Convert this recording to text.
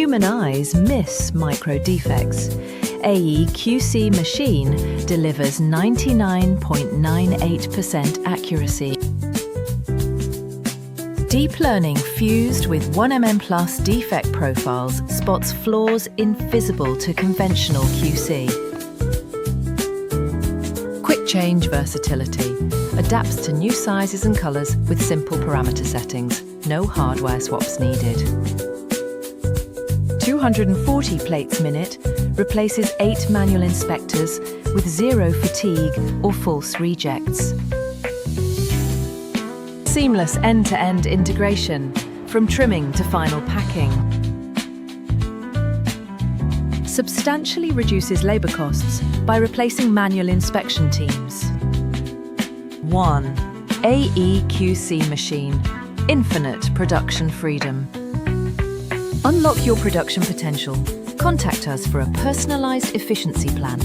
human eyes miss micro defects. AE/QC machine delivers 99.98% accuracy. Deep learning fused with 1mm Plus defect profiles spots flaws invisible to conventional QC. Quick change versatility adapts to new sizes and colors with simple parameter settings. No hardware swaps needed. 240 plates minute replaces 8 manual inspectors with 0 fatigue or false rejects. Seamless end-to-end integration, from trimming to final packing. Substantially reduces labor costs by replacing manual inspection teams. 1. AE/QC machine. Infinite production freedom. Unlock your production potential. Contact us for a personalized efficiency plan.